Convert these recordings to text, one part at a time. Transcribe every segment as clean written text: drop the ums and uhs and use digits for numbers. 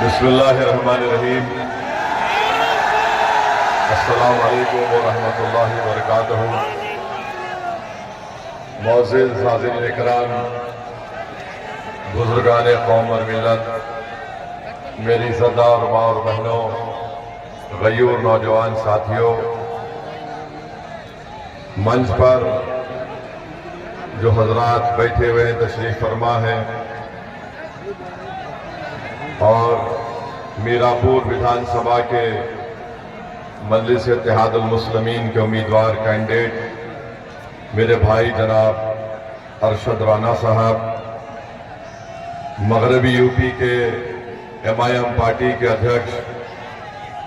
बिस्मिल्लाहिर्रहमानिर्रहीम। अस्सलामु अलैकुम व रहमतुल्लाहि व बरकातहू। मौज़िज़ हाज़िरीन इकराम, बुज़ुर्गान कौम और मिल्लत, मेरी सरदार माँ और बहनों, गयूर नौजवान साथियों, मंच पर जो हजरात बैठे हुए तशरीफ़ फरमा हैं और मीरापुर विधानसभा के मजलिस इत्तेहादुल मुस्लिमीन के उम्मीदवार कैंडिडेट मेरे भाई जनाब अरशद राना साहब, मगरबी यूपी के MIM पार्टी के अध्यक्ष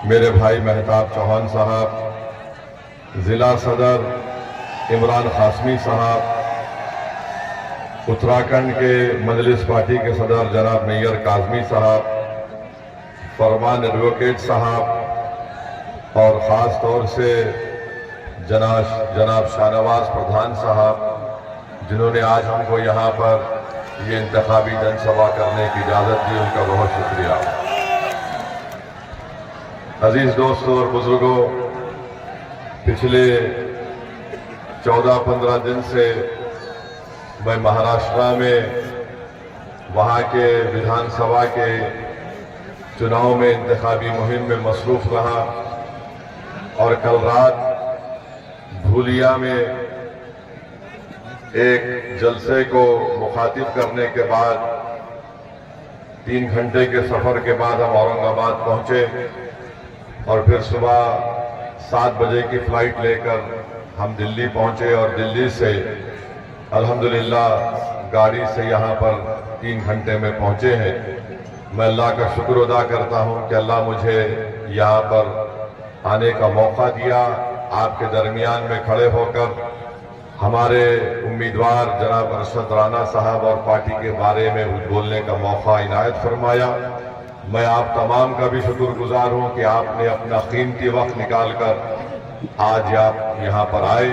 मेरे भाई मेहताब चौहान साहब, जिला सदर इमरान कासमी साहब, उत्तराखंड के मजलिस पार्टी के सदर जनाब नैयर काजमी साहब, फरमान एडवोकेट साहब और ख़ास तौर से जनाब शाहनवाज प्रधान साहब, जिन्होंने आज हमको यहाँ पर ये इंतखाबी जनसभा करने की इजाज़त दी, उनका बहुत शुक्रिया। अजीज़ दोस्तों और बुजुर्गों, पिछले 14-15 दिन से मैं महाराष्ट्र में वहाँ के विधानसभा के चुनाव में इंतखाबी मुहिम में मसरूफ़ रहा और कल रात धूलिया में एक जलसे को मुखातिब करने के बाद 3 घंटे के सफ़र के बाद हम औरंगाबाद पहुँचे और फिर सुबह 7 बजे की फ़्लाइट लेकर हम दिल्ली पहुँचे और दिल्ली से अल्हम्दुलिल्लाह गाड़ी से यहाँ पर 3 घंटे में पहुँचे हैं। मैं अल्लाह का शुक्र अदा करता हूँ कि अल्लाह मुझे यहाँ पर आने का मौका दिया, आपके दरमियान में खड़े होकर हमारे उम्मीदवार जनाब अरशद राना साहब और पार्टी के बारे में बोलने का मौका इनायत फरमाया। मैं आप तमाम का भी शुक्रगुजार हूँ कि आपने अपना कीमती वक्त निकाल कर आज आप यहाँ पर आए।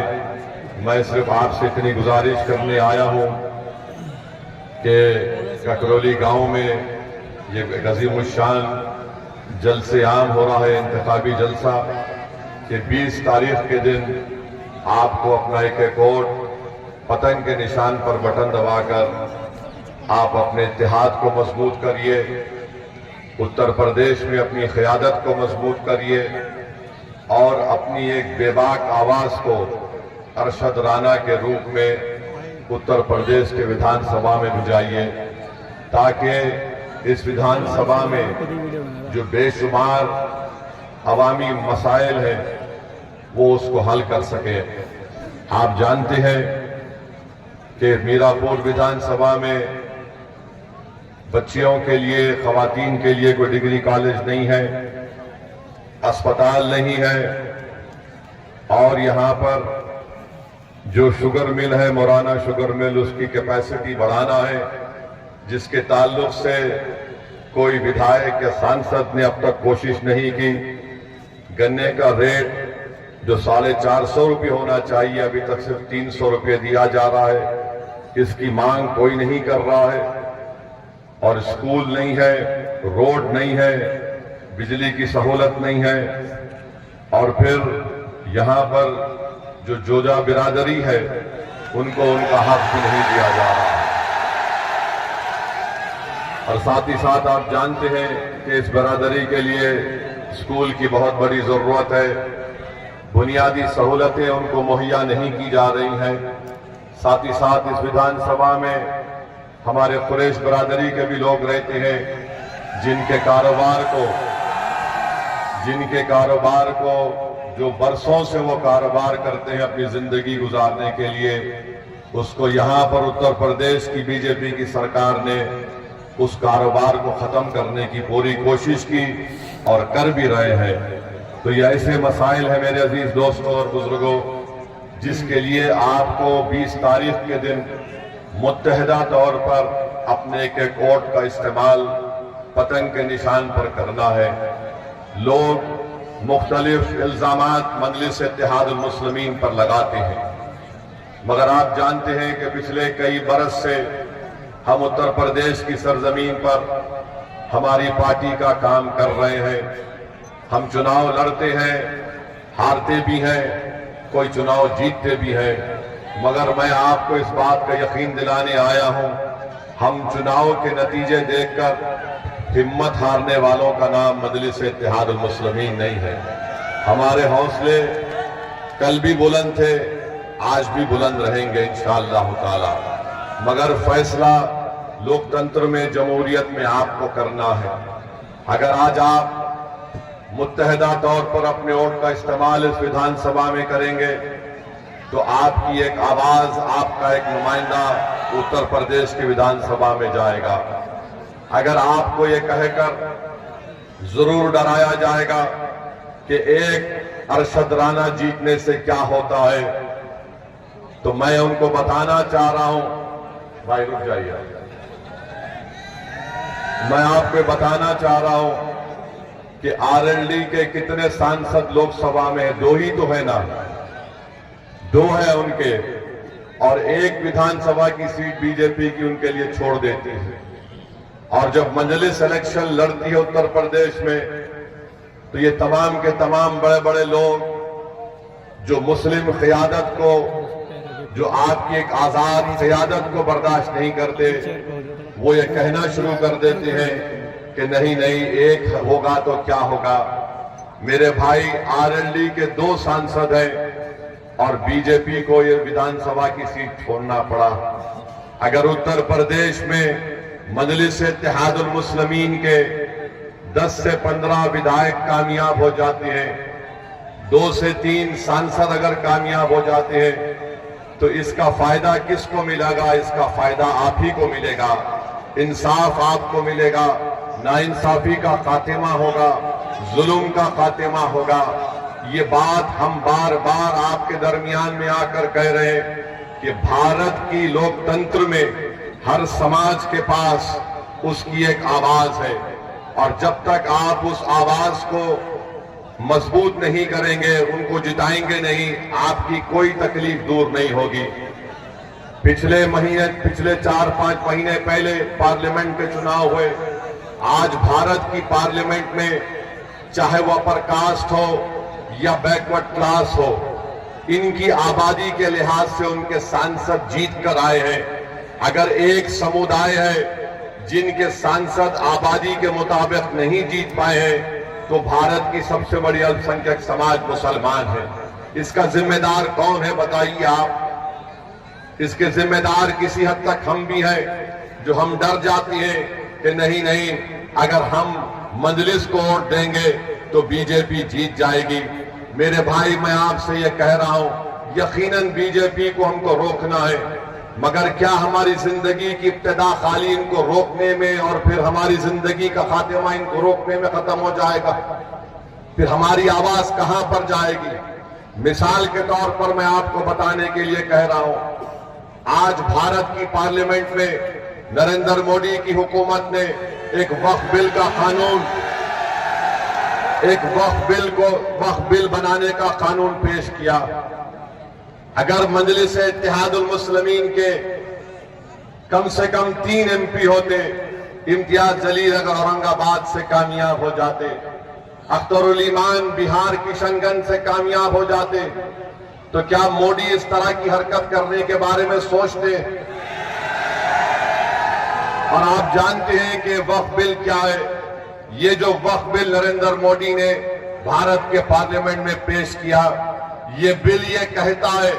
मैं सिर्फ आपसे इतनी गुजारिश करने आया हूँ कि ककरौली गांव में ये गज़ीमुश्शान जलसे आम हो रहा है, इंतखाबी जलसा, कि 20 तारीख के दिन आपको अपना एक वोट पतंग के निशान पर बटन दबाकर आप अपने इत्तेहाद को मजबूत करिए, उत्तर प्रदेश में अपनी क़यादत को मजबूत करिए और अपनी एक बेबाक आवाज़ को अरशद राना के रूप में उत्तर प्रदेश के विधानसभा में भिजाइए, ताकि इस विधानसभा में जो बेशुमार अवामी मसाइल हैं वो उसको हल कर सके। आप जानते हैं कि मीरापुर विधानसभा में बच्चियों के लिए, खवातीन के लिए कोई डिग्री कॉलेज नहीं है, अस्पताल नहीं है और यहाँ पर जो शुगर मिल है, मोराना शुगर मिल, उसकी कैपेसिटी बढ़ाना है, जिसके ताल्लुक से कोई विधायक या सांसद ने अब तक कोशिश नहीं की। गन्ने का रेट जो 450 रुपये होना चाहिए, अभी तक सिर्फ 300 रुपये दिया जा रहा है। इसकी मांग कोई नहीं कर रहा है और स्कूल नहीं है, रोड नहीं है, बिजली की सहूलत नहीं है और फिर यहाँ पर जो जोजा बिरादरी है उनको उनका हक भी नहीं दिया जा रहा है। और साथ ही साथ आप जानते हैं कि इस बिरादरी के लिए स्कूल की बहुत बड़ी जरूरत है, बुनियादी सहूलतें उनको मुहैया नहीं की जा रही हैं। साथ ही साथ इस विधानसभा में हमारे कुरैश बिरादरी के भी लोग रहते हैं, जिनके कारोबार को जो बरसों से वो कारोबार करते हैं अपनी जिंदगी गुजारने के लिए, उसको यहाँ पर उत्तर प्रदेश की बीजेपी की सरकार ने उस कारोबार को खत्म करने की पूरी कोशिश की और कर भी रहे हैं। तो ये ऐसे मसाइल है मेरे अजीज दोस्तों और बुजुर्गों, जिसके लिए आपको 20 तारीख के दिन मुत्तहिदा तौर पर अपने एक एक वोट का इस्तेमाल पतंग के निशान पर करना है। लोग मुख्तलिफ इल्जामात मजलिस इत्तेहादुल मुस्लिमीन पर लगाते हैं, मगर आप जानते हैं कि पिछले कई बरस से हम उत्तर प्रदेश की सरजमीन पर हमारी पार्टी का काम कर रहे हैं। हम चुनाव लड़ते हैं, हारते भी हैं, कोई चुनाव जीतते भी हैं, मगर मैं आपको इस बात का यकीन दिलाने आया हूं, हम चुनाव के नतीजे देखकर हिम्मत हारने वालों का नाम मजलिस इत्तेहादुल मुस्लिमीन नहीं है। हमारे हौसले कल भी बुलंद थे, आज भी बुलंद रहेंगे इंशाअल्लाह ताला, मगर फैसला लोकतंत्र में, जमहूरियत में आपको करना है। अगर आज आप मुत्तहिदा तौर पर अपने वोट का इस्तेमाल इस विधानसभा में करेंगे तो आपकी एक आवाज, आपका एक नुमाइंदा उत्तर प्रदेश की विधानसभा में जाएगा। अगर आपको ये कहकर जरूर डराया जाएगा कि एक अरशद राना जीतने से क्या होता है, तो मैं उनको बताना चाह रहा हूं, भाई रुक जाइए, मैं आपको बताना चाह रहा हूं कि आरएलडी के कितने सांसद लोकसभा में है? 2 ही तो है ना, 2 है उनके, और एक विधानसभा की सीट बीजेपी की उनके लिए छोड़ देती है। और जब मजलिस इलेक्शन लड़ती है उत्तर प्रदेश में, तो ये तमाम के तमाम बड़े बड़े लोग जो मुस्लिम क़ियादत को, जो आपकी एक आजाद क़ियादत को बर्दाश्त नहीं करते, वो ये कहना शुरू कर देते हैं कि नहीं नहीं, एक होगा तो क्या होगा। मेरे भाई, आरएलडी के 2 सांसद हैं और बीजेपी को ये विधानसभा की सीट छोड़ना पड़ा। अगर उत्तर प्रदेश में मजलिस इत्तेहादुल मुस्लिमीन के 10 से 15 विधायक कामयाब हो जाते हैं, 2 से 3 सांसद अगर कामयाब हो जाते हैं, तो इसका फायदा किसको मिलेगा? इसका फायदा आप ही को मिलेगा, इंसाफ आपको मिलेगा, नाइंसाफी का खात्मा होगा, जुल्म का खात्मा होगा। ये बात हम बार बार आपके दरमियान में आकर कह रहे हैं कि भारत की लोकतंत्र में हर समाज के पास उसकी एक आवाज है, और जब तक आप उस आवाज को मजबूत नहीं करेंगे, उनको जिताएंगे नहीं, आपकी कोई तकलीफ दूर नहीं होगी। पिछले 4-5 महीने पहले पार्लियामेंट के चुनाव हुए। आज भारत की पार्लियामेंट में चाहे वो अपर कास्ट हो या बैकवर्ड क्लास हो, इनकी आबादी के लिहाज से उनके सांसद जीत कर आए हैं। अगर एक समुदाय है जिनके सांसद आबादी के मुताबिक नहीं जीत पाए हैं, तो भारत की सबसे बड़ी अल्पसंख्यक समाज मुसलमान है। इसका जिम्मेदार कौन है बताइए आप? इसके जिम्मेदार किसी हद तक हम भी हैं, जो हम डर जाती हैं कि नहीं नहीं, अगर हम मजलिस को वोट देंगे तो बीजेपी जीत जाएगी। मेरे भाई, मैं आपसे ये कह रहा हूं, यकीनन बीजेपी को हमको रोकना है, मगर क्या हमारी जिंदगी की इब्तिदा खाली इनको रोकने में और फिर हमारी जिंदगी का खात्मा इनको रोकने में खत्म हो जाएगा? फिर हमारी आवाज कहां पर जाएगी? मिसाल के तौर पर मैं आपको बताने के लिए कह रहा हूं, आज भारत की पार्लियामेंट में नरेंद्र मोदी की हुकूमत ने एक वक्फ बिल का कानून, एक वक्फ बिल बनाने का कानून पेश किया। अगर मजलिस इत्तेहादुल मुस्लिमीन के कम से कम 3 MP होते, इम्तियाज जलील अगर औरंगाबाद से कामयाब हो जाते, अख्तरुल ईमान बिहार किशनगंज से कामयाब हो जाते, तो क्या मोदी इस तरह की हरकत करने के बारे में सोचते? और आप जानते हैं कि वक्फ बिल क्या है? ये जो वक्फ बिल नरेंद्र मोदी ने भारत के पार्लियामेंट में पेश किया, ये बिल ये कहता है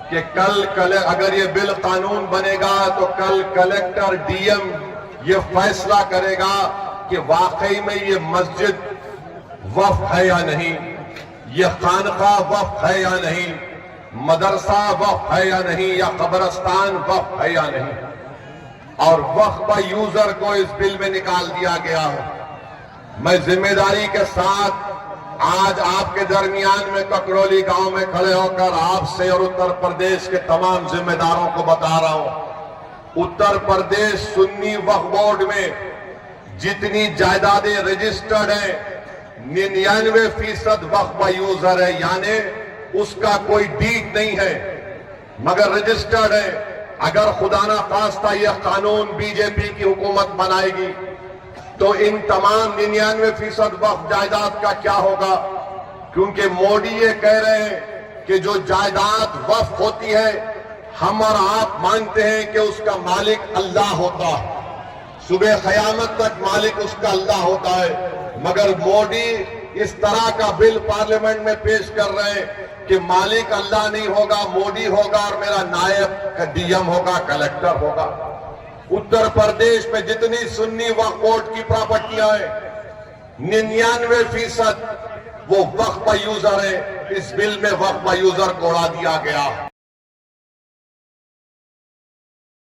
कि कल अगर ये बिल कानून बनेगा तो कल कलेक्टर, डीएम ये फैसला करेगा कि वाकई में ये मस्जिद वक्फ है या नहीं, ये खानका वक्फ है या नहीं, मदरसा वक्फ है या नहीं, या कब्रिस्तान वक्फ है या नहीं। और वक्फ का यूजर को इस बिल में निकाल दिया गया है। मैं जिम्मेदारी के साथ आज आपके दरमियान में ककरौली गांव में खड़े होकर आपसे और उत्तर प्रदेश के तमाम जिम्मेदारों को बता रहा हूं, उत्तर प्रदेश सुन्नी वक्फ बोर्ड में जितनी जायदादें रजिस्टर्ड हैं 99% वक्फ यूजर है, यानी उसका कोई डीड नहीं है मगर रजिस्टर्ड है। अगर खुदा ना खास्ता यह कानून बीजेपी की हुकूमत बनाएगी तो इन तमाम 99% वक्फ जायदाद का क्या होगा? क्योंकि मोदी ये कह रहे हैं कि जो जायदाद वक्फ होती है हम और आप मानते हैं कि उसका मालिक अल्लाह होता है, सुबह क़यामत तक मालिक उसका अल्लाह होता है, मगर मोदी इस तरह का बिल पार्लियामेंट में पेश कर रहे हैं कि मालिक अल्लाह नहीं होगा, मोदी होगा और मेरा नायब डीएम होगा, कलेक्टर होगा। उत्तर प्रदेश में जितनी सुन्नी वक्फ बोर्ड की प्रॉपर्टियां हैं 99% वो वक्फ यूजर है। इस बिल में वक्फ यूजर को उड़ा दिया गया।